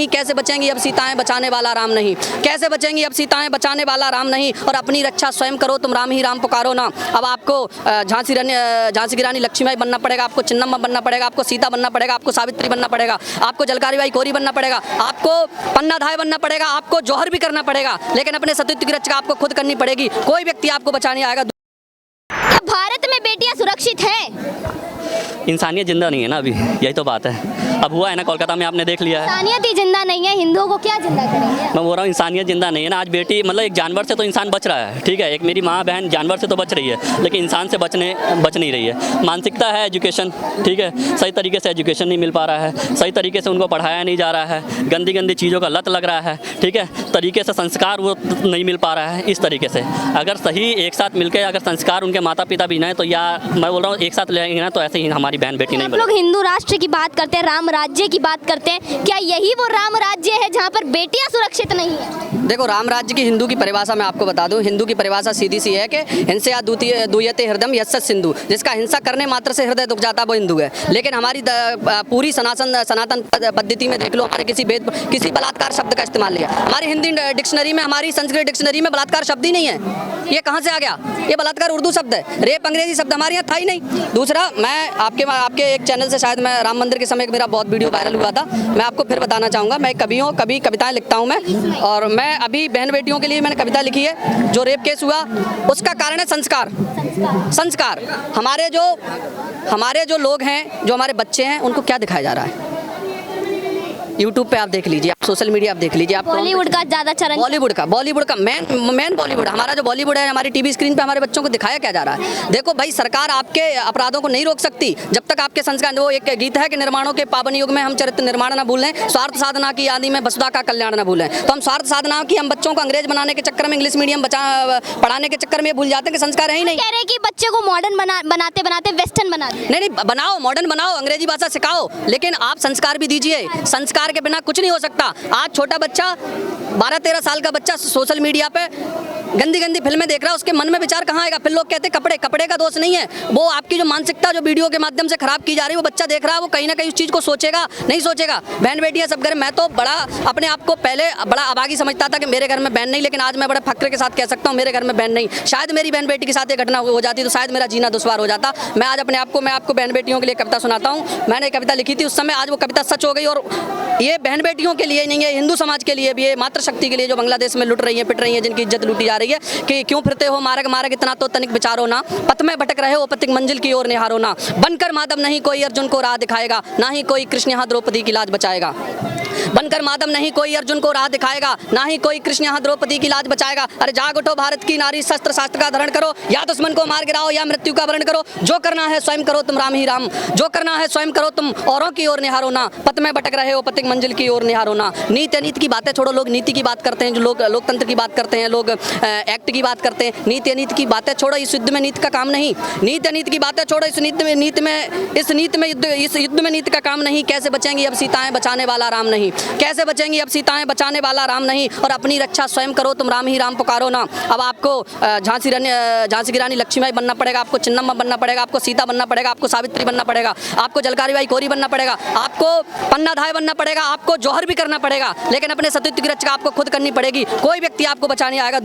नहीं, कैसे बचेंगी अब सीताएं, बचाने वाला राम नहीं। कैसे बचेंगी अब सीताएं, बचाने वाला राम नहीं, और अपनी रक्षा स्वयं करो, तुम राम ही राम पुकारो ना। अब आपको झांसी की रानी लक्ष्मीबाई बनना पड़ेगा, आपको चिन्नम्मा बनना पड़ेगा, आपको सीता बनना पड़ेगा, आपको सावित्री बनना पड़ेगा, आपको जलकारी बाई कोरी बनना पड़ेगा, आपको पन्नाधाय बनना पड़ेगा, आपको जौहर भी करना पड़ेगा, लेकिन अपने सतीत्व की रक्षा आपको खुद करनी पड़ेगी। कोई व्यक्ति आपको बचाने आएगा। भारत में बेटियां सुरक्षित हैं? इंसानियत जिंदा नहीं है ना अभी, यही तो बात है। अब हुआ है ना कोलकाता में, आपने देख लिया है। इंसानियत ही जिंदा नहीं है, हिंदुओं को क्या जिंदा करेंगे? मैं बोल रहा हूँ इंसानियत जिंदा नहीं है ना। आज बेटी मतलब एक जानवर से तो इंसान बच रहा है, ठीक है, एक मेरी माँ बहन जानवर से तो बच रही है, लेकिन इंसान से बच नहीं रही है। मानसिकता है एजुकेशन, ठीक है, सही तरीके से एजुकेशन नहीं मिल पा रहा है, सही तरीके से उनको पढ़ाया नहीं जा रहा है, गंदी गंदी चीज़ों का लत लग रहा है, ठीक है, तरीके से संस्कार वो नहीं मिल पा रहा है। इस तरीके से अगर सही एक साथ मिलकर अगर संस्कार उनके माता पिता भी ना, तो या मैं बोल रहा हूँ एक साथ लेंगे ना, तो ऐसे ही हमारी बहन बेटी नहीं बनेगी। हिंदू राष्ट्र की बात करते हैं, राम राज्य की बात करते हैं, क्या यही वो राम राज्य है जहाँ पर बेटियां सुरक्षित नहीं है? देखो, राम राज्य की हिंदू की परिभाषा मैं आपको बता दूं। हिंदू की परिभाषा सीधी सी है कि हिंसा दूयते हृदय यस्य सिंधु, जिसका हिंसा करने मात्र से हृदय दुख जाता वो हिंदू है। लेकिन हमारी पूरी सनातन पद्धति में देख लो, हमारे किसी बलात्कार शब्द का इस्तेमाल नहीं है। हमारी हिंदी डिक्शनरी में, हमारी संस्कृत डिक्शनरी में बलात्कार शब्द ही नहीं है। ये कहाँ से आ गया? ये बलात्कार उर्दू शब्द है, रेप अंग्रेजी शब्द हमारे यहाँ था ही नहीं। दूसरा, मैं आपके एक चैनल से शायद मैं राम मंदिर के समय मेरा बहुत वीडियो वायरल हुआ था। मैं आपको फिर बताना चाहूँगा, मैं कभी कविताएं लिखता हूँ मैं, और मैं अभी बहन बेटियों के लिए मैंने कविता लिखी है। जो रेप केस हुआ उसका कारण है संस्कार। हमारे जो लोग हैं, जो हमारे बच्चे हैं, उनको क्या दिखाया जा रहा है? यूट्यूब पे आप देख लीजिए, आप सोशल मीडिया आप देख लीजिए, आप बॉलीवुड का ज्यादा चरण, बॉलीवुड का मेन बॉलीवुड, हमारा जो बॉलीवुड है, हमारी टीवी स्क्रीन पे हमारे बच्चों को दिखाया क्या जा रहा है? देखो भाई, सरकार आपके अपराधों को नहीं रोक सकती जब तक आपके संस्कार। वो एक गीत है कि निर्माणों के पावन युग में हम चरित्र निर्माण न भूलें, स्वार्थ साधना की आदि में वसुधा का कल्याण न भूलें। तो हम स्वार्थ साधना की, हम बच्चों को अंग्रेज बनाने के चक्कर में, इंग्लिश मीडियम पढ़ाने के चक्कर में भूल जाते हैं कि संस्कार है ही नहीं। कह रहे हैं कि बच्चे को मॉडर्न बनाते वेस्टर्न बना दें। नहीं, बनाओ, मॉडर्न बनाओ, अंग्रेजी भाषा सिखाओ, लेकिन आप संस्कार भी दीजिए। संस्कार के बिना कुछ नहीं हो सकता। आज छोटा बच्चा, 12-13 साल का बच्चा सोशल मीडिया पे गंदी फिल्में देख रहा है, उसके मन में विचार कहाँ आएगा? फिर लोग कहते हैं कपड़े का दोष नहीं है, वो आपकी जो मानसिकता जो वीडियो के माध्यम से खराब की जा रही है, वो बच्चा देख रहा है, वो कहीं ना कहीं उस चीज़ को सोचेगा, नहीं सोचेगा। बहन बेटियां सब घर, मैं तो बड़ा अपने आप को पहले बड़ा अभागी समझता था कि मेरे घर में बहन नहीं, लेकिन आज मैं बड़े फक्र के साथ कह सकता हूँ मेरे घर में बहन नहीं। शायद मेरी बहन बेटी के साथ ये घटना हो जाती तो शायद मेरा जीना दुश्वार हो जाता। मैं आज मैं आपको बहन बेटियों के लिए कविता सुनाता हूँ। मैंने कविता लिखी थी उस समय, आज वो कविता सच हो गई। और ये बहन बेटियों के लिए नहीं है, हिंदू समाज के लिए भी, ये मातृशक्ति के लिए जो बांग्लादेश में लुट रही है, पिट रही है, जिनकी इज्जत लूटी जा रही है, कि क्यों फिरते हो मार्ग इतना तो तनिक विचारो ना, पथ में भटक रहे हो पथिक मंजिल की ओर निहारो ना। बनकर माधव नहीं कोई अर्जुन को राह दिखाएगा, ना ही कोई कृष्ण यहाँ द्रौपदी की लाज बचाएगा। बनकर माधव नहीं कोई अर्जुन को राह दिखाएगा, ना ही कोई कृष्ण यहाँ द्रौपदी की लाज बचाएगा। अरे जाग उठो भारत की नारी, शस्त्र शास्त्र का धारण करो, या दुश्मन को मार गिराओ या मृत्यु का वरण करो। जो करना है स्वयं करो, तुम राम ही राम, जो करना है स्वयं करो, तुम औरों की ओर निहारो ना। पथ में भटक रहे हो पथिक मंजिल की ओर निहारो ना। नीति अनीति की बातें छोड़ो, लोग नीति की बात करते हैं, जो लोग लोकतंत्र की बात करते हैं, लोग एक्ट की बात करते हैं। नीति अनीति की बातें छोड़ो, इस युद्ध में नीति का काम नहीं। नीति अनीति की बातें छोड़ो, इस युद्ध में नीति का काम नहीं। कैसे बचेंगी अब सीताएं, बचाने वाला राम नहीं। कैसे बचेंगी अब सीताएं, बचाने वाला राम नहीं, और अपनी रक्षा स्वयं करो, तुम राम ही राम पुकारो ना। अब आपको झांसी की रानी लक्ष्मीबाई बनना पड़ेगा, आपको चिन्नम्मा बनना पड़ेगा, आपको सीता बनना पड़ेगा, आपको सावित्री बनना पड़ेगा, आपको जलकारी बाई कोरी बनना पड़ेगा, आपको पन्नाधाय बनना पड़ेगा, आपको जौहर भी करना पड़ेगा, लेकिन अपने सतीत्व की रक्षा आपको खुद करनी पड़ेगी। कोई व्यक्ति आपको बचाने आएगा।